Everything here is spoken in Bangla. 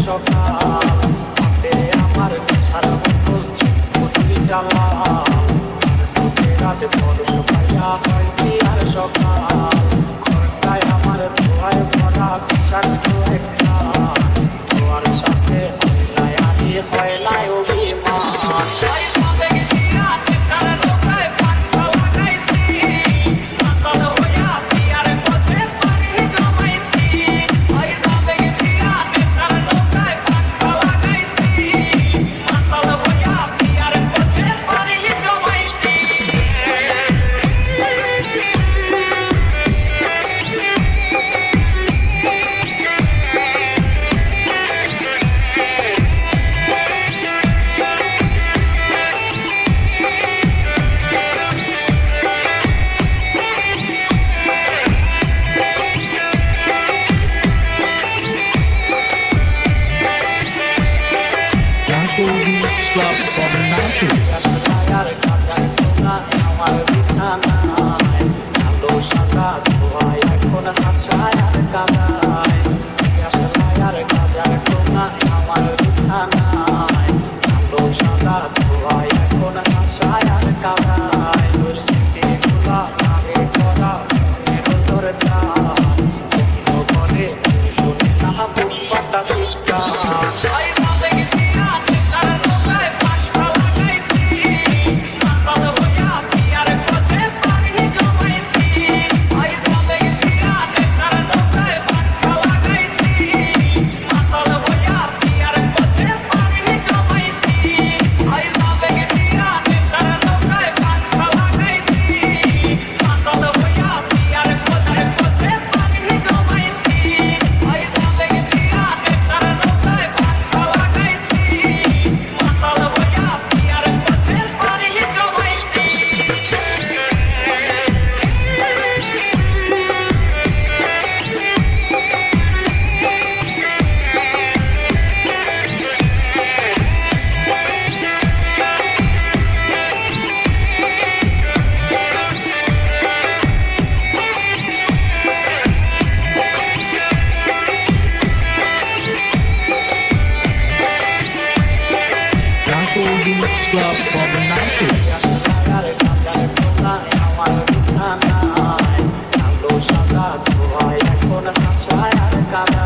সকাল হাতে আমার সারা বোতল পুতুলি জ্বালা রাজ পরশ পাইয়া হয় কি আর সকাল ঘরটায় আমার ধোয়ায় ভরা পোশাক তো একটা তোমার সাথে হইলায় আমি হইলায় অভিমান Club from Nashville. আমার বিছানায় আলো সাদা ধোয়ায় এখন হাসায় আর কাদায় আর গাজার টোনা আমার বিছানায় আলো সাদা ধোয়ায় এখন হাসায় আর কাদায় তোর স্মৃতি গুলা আগে করা তোর চা বলে শুনে না বুক পাতা শিক্ষা Club from Nashville. আমার বিছানায় আলো সাদা ধোয়ায় এখন হাসায় আর কাদা